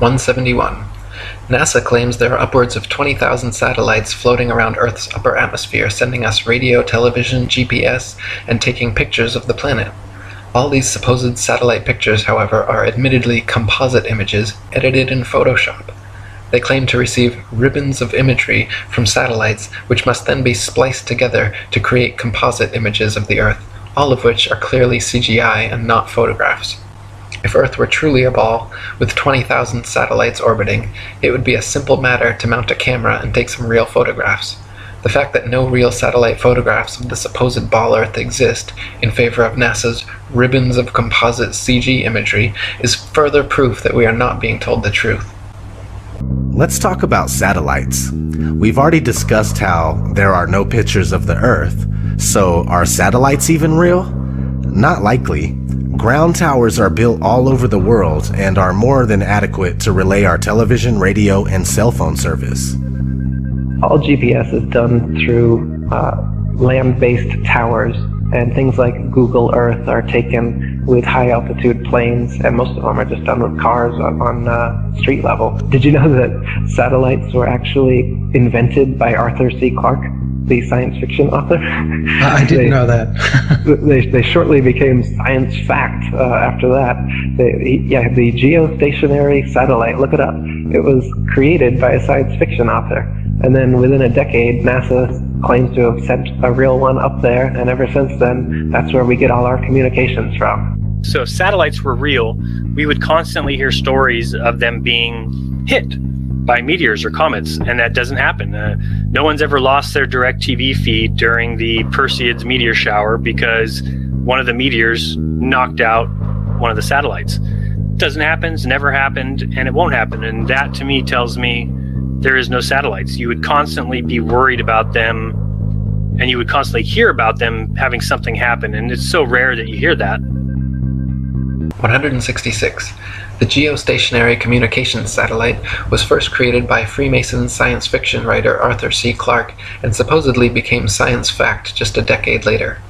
171. NASA claims there are upwards of 20,000 satellites floating around Earth's upper atmosphere, sending us radio, television, GPS, and taking pictures of the planet. All these supposed satellite pictures, however, are admittedly composite images edited in Photoshop. They claim to receive ribbons of imagery from satellites, which must then be spliced together to create composite images of the Earth, all of which are clearly CGI and not photographs. If Earth were truly a ball, with 20,000 satellites orbiting, it would be a simple matter to mount a camera and take some real photographs. The fact that no real satellite photographs of the supposed ball Earth exist, in favor of NASA's ribbons of composite CG imagery, is further proof that we are not being told the truth. Let's talk about satellites. We've already discussed how there are no pictures of the Earth, so are satellites even real? Not likely. Ground towers are built all over the world and are more than adequate to relay our television, radio, and cell phone service. All GPS is done through land-based towers, and things like Google Earth are taken with high-altitude planes, and most of them are just done with cars on street level. Did you know that satellites were actually invented by Arthur C. Clarke, the science fiction author? I didn't know that. they shortly became science fact after that. The geostationary satellite, look it up. It was created by a science fiction author. And then within a decade, NASA claims to have sent a real one up there, and ever since then, that's where we get all our communications from. So if satellites were real, we would constantly hear stories of them being hit by meteors or comets, and that doesn't happen. No one's ever lost their direct TV feed during the Perseids meteor shower because one of the meteors knocked out one of the satellites. Doesn't happen, it's never happened, and it won't happen. And that to me tells me there is no satellites. You would constantly be worried about them, and you would constantly hear about them having something happen, and it's so rare that you hear that. 166. The geostationary communications satellite was first created by Freemason science fiction writer Arthur C. Clarke and supposedly became science fact just a decade later.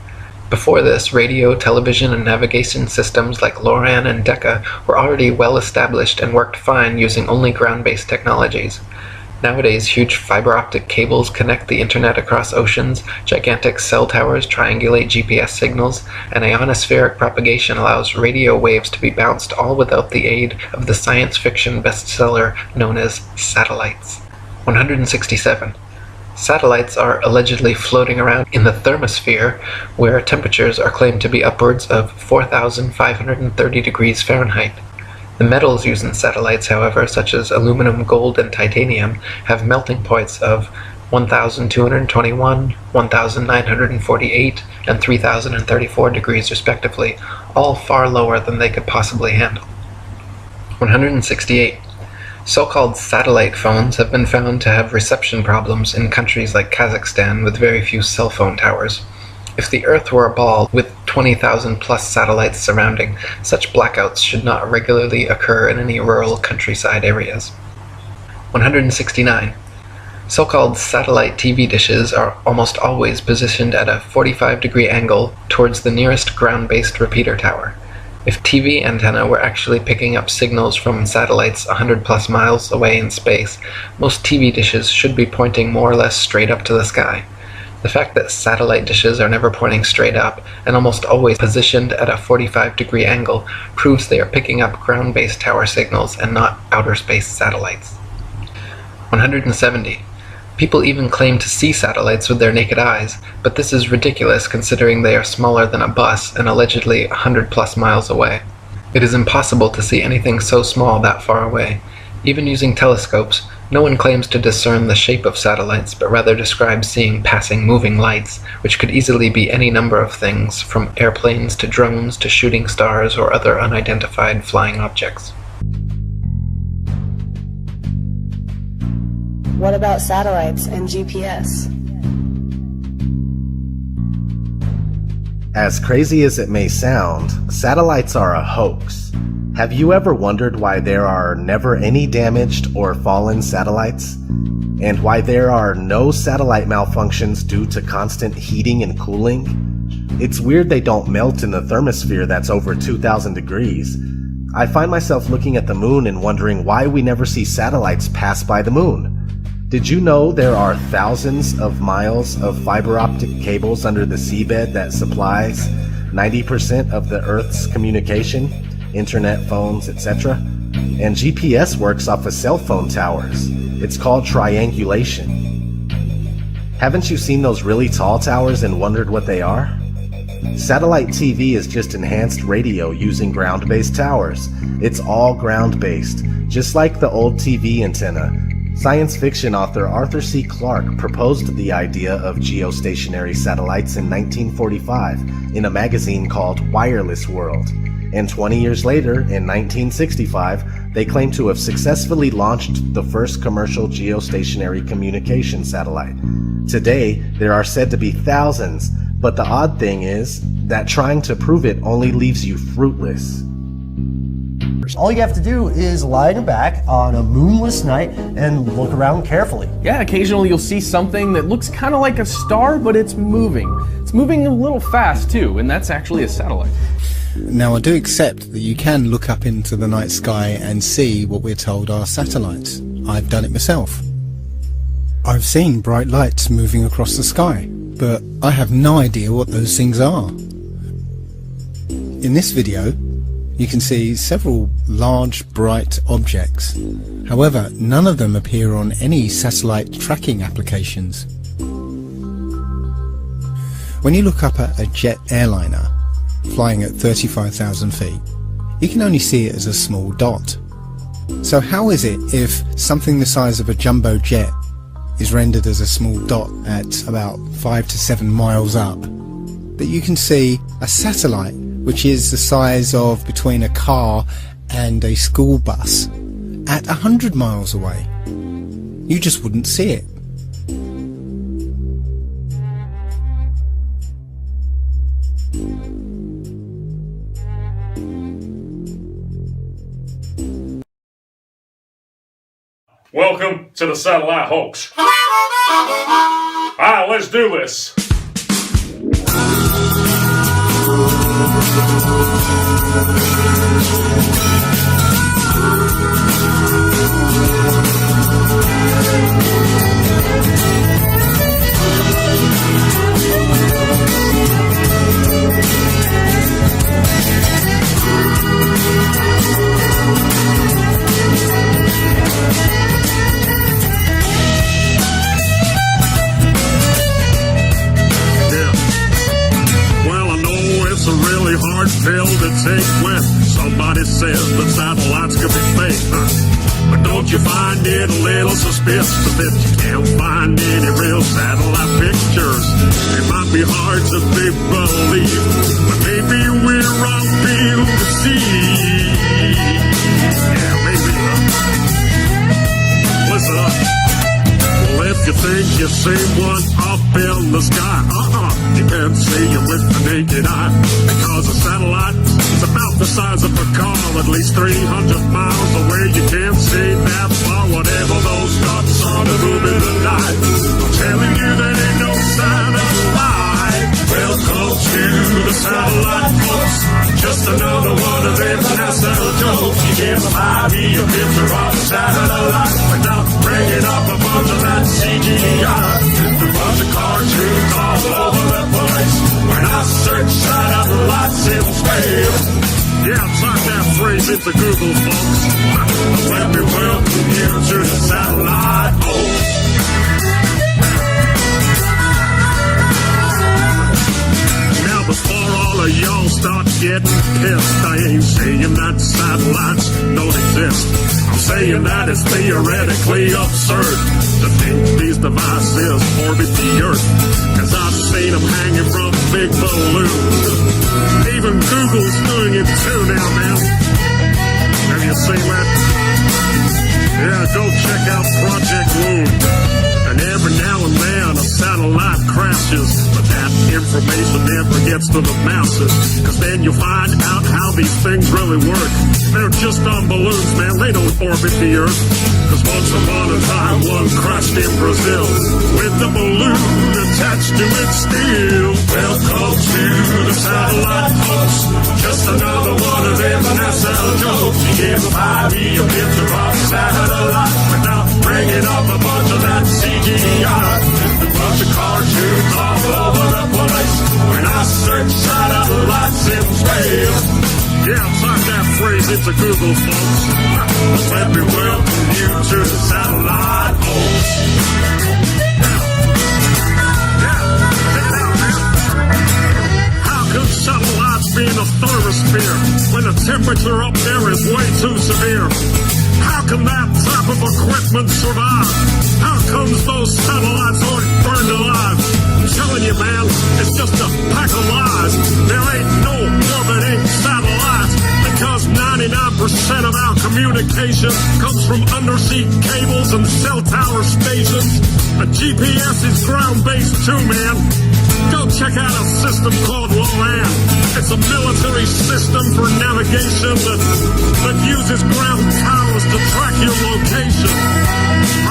Before this, radio, television, and navigation systems like LORAN and Decca were already well established and worked fine using only ground-based technologies. Nowadays, huge fiber optic cables connect the internet across oceans, gigantic cell towers triangulate GPS signals, and ionospheric propagation allows radio waves to be bounced all without the aid of the science fiction bestseller known as satellites. 167. Satellites are allegedly floating around in the thermosphere, where temperatures are claimed to be upwards of 4,530 degrees Fahrenheit. The metals used in satellites, however, such as aluminum, gold, and titanium, have melting points of 1,221, 1,948, and 3,034 degrees respectively, all far lower than they could possibly handle. 168. So-called satellite phones have been found to have reception problems in countries like Kazakhstan with very few cell phone towers. If the Earth were a ball with 20,000 plus satellites surrounding, such blackouts should not regularly occur in any rural countryside areas. 169. So-called satellite TV dishes are almost always positioned at a 45-degree angle towards the nearest ground-based repeater tower. If TV antenna were actually picking up signals from satellites 100 plus miles away in space, most TV dishes should be pointing more or less straight up to the sky. The fact that satellite dishes are never pointing straight up, and almost always positioned at a 45-degree angle, proves they are picking up ground-based tower signals and not outer space satellites. 170. People even claim to see satellites with their naked eyes, but this is ridiculous considering they are smaller than a bus and allegedly 100 plus miles away. It is impossible to see anything so small that far away. Even using telescopes, no one claims to discern the shape of satellites, but rather describes seeing passing moving lights, which could easily be any number of things, from airplanes to drones to shooting stars or other unidentified flying objects. What about satellites and GPS? As crazy as it may sound, satellites are a hoax. Have you ever wondered why there are never any damaged or fallen satellites? And why there are no satellite malfunctions due to constant heating and cooling? It's weird they don't melt in the thermosphere that's over 2,000 degrees. I find myself looking at the moon and wondering why we never see satellites pass by the moon. Did you know there are thousands of miles of fiber optic cables under the seabed that supplies 90% of the Earth's communication, internet, phones, etc.? And GPS works off of cell phone towers. It's called triangulation. Haven't you seen those really tall towers and wondered what they are? Satellite TV is just enhanced radio using ground-based towers. It's all ground-based, just like the old TV antenna. Science fiction author Arthur C. Clarke proposed the idea of geostationary satellites in 1945 in a magazine called Wireless World. And 20 years later, in 1965, they claim to have successfully launched the first commercial geostationary communication satellite. Today, there are said to be thousands, but the odd thing is that trying to prove it only leaves you fruitless. All you have to do is lie on your back on a moonless night and look around carefully. Yeah, occasionally you'll see something that looks kind of like a star, but it's moving. It's moving a little fast too, and that's actually a satellite. Now, I do accept that you can look up into the night sky and see what we're told are satellites. I've done it myself. I've seen bright lights moving across the sky, but I have no idea what those things are. In this video, you can see several large, bright objects. However, none of them appear on any satellite tracking applications. When you look up at a jet airliner flying at 35,000 feet, you can only see it as a small dot. So how is it if something the size of a jumbo jet is rendered as a small dot at about 5 to 7 miles up, that you can see a satellite which is the size of between a car and a school bus at 100 miles away? You just wouldn't see it. Welcome to the satellite hoax. Alright, let's do this. Hard pill to take when somebody says that satellites could be fake. But don't you find it a little suspicious that you can't find any real satellite pictures? It might be hard to believe, but maybe we're wrong field to see. Yeah, maybe. Listen up. Well, if you think you see one up in the sky, you can't see it with the naked eye, because a satellite is about the size of a car, at least 300 miles away. You can't see that far, whatever those dots are to move in the night. I'm telling you, there ain't no satellite. Welcome to the satellite folks. Just another one of them NASA jokes. You can't buy me a picture of a satellite without bringing up a bunch of that CGI. A bunch of cartoons all over the place. When I search satellites in space, yeah, type that phrase into Google, folks. Let me welcome you to the satellite hoax. Now before all of y'all start getting pissed, I ain't saying that satellites don't exist. I'm saying that it's theoretically absurd to think these devices orbit the Earth, 'cause I've seen them hanging from big balloons. Even Google's doing it too now, man. Have you seen that? Yeah, go check out Project Moon. And every now and then a satellite crashes, but that information never gets to the masses, 'cause then you'll find out how these things really work. They're just on balloons, man. They don't orbit the Earth. 'Cause once upon a time, one crashed in Brazil with the balloon attached to it still. Welcome to the satellite folks. Just another one of them SL jokes. You give me a picture of a satellite without bringing up a bunch of that CGI. Just a bunch of cartoons all over the place. When I search satellites in space. Yeah, type that phrase into Google, folks. Let me welcome you to the satellite host. Could satellites be in the thermosphere when the temperature up there is way too severe? How can that type of equipment survive? How comes those satellites aren't burned alive? I'm telling you, man, it's just a pack of lies. There ain't no orbit satellites because 99% of our communication comes from undersea cables and cell tower stations. A GPS is ground-based too, man. Go check out a system called LORAN. It's a military system for navigation that uses ground towers to track your location.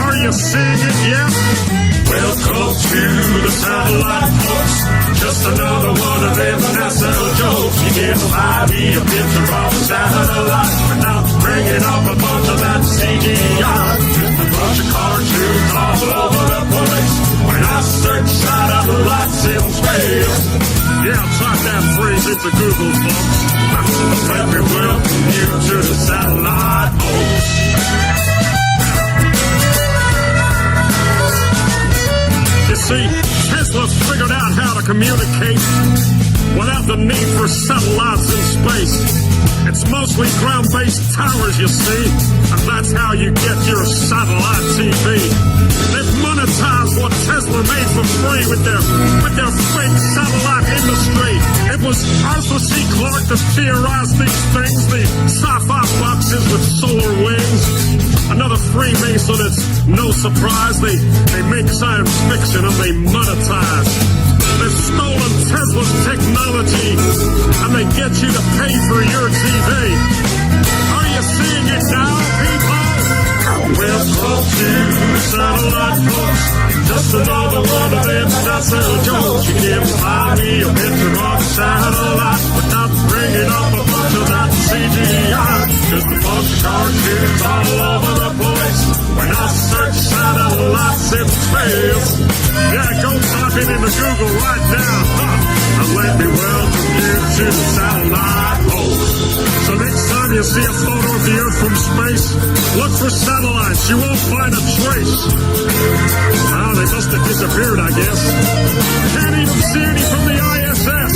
Are you seeing it yet? Welcome to the satellite folks. Just another one of them SL jokes. You give me a picture of a satellite without bringing up a bunch of that CGI. Just a bunch of cartoons all over the place. When I search satellites in space. Yeah, type that phrase into Google, folks. Let me welcome you to the satellite host. You see, Tesla figured out how to communicate without the need for satellites in space. It's mostly ground-based towers, you see, and that's how you get your satellite TV. They've monetized what Tesla made for free with their fake satellite industry. It was Arthur C. Clarke that theorized these things, the sci-fi boxes with solar wings. Another Freemason, it's no surprise. They make science fiction and they monetize. They've stolen Tesla's technology and they get you to pay for your TV. Are you seeing it now, people? Welcome to the satellite folks. Just another one of them SL jokes. You give me a picture of a satellite without bringing up a bunch of that CGI. Just a bunch of cartoons all over the place. When I search satellites in space. Yeah, go type it into Google right now. And let me welcome you to the satellite host. So next time you see a photo of the Earth from space, look for satellites. You won't find a trace. Oh, they must have disappeared, I guess. Can't even see any from the ISS.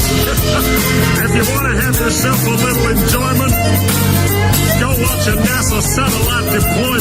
If you want to have yourself a little enjoyment, go watch a NASA satellite deployment.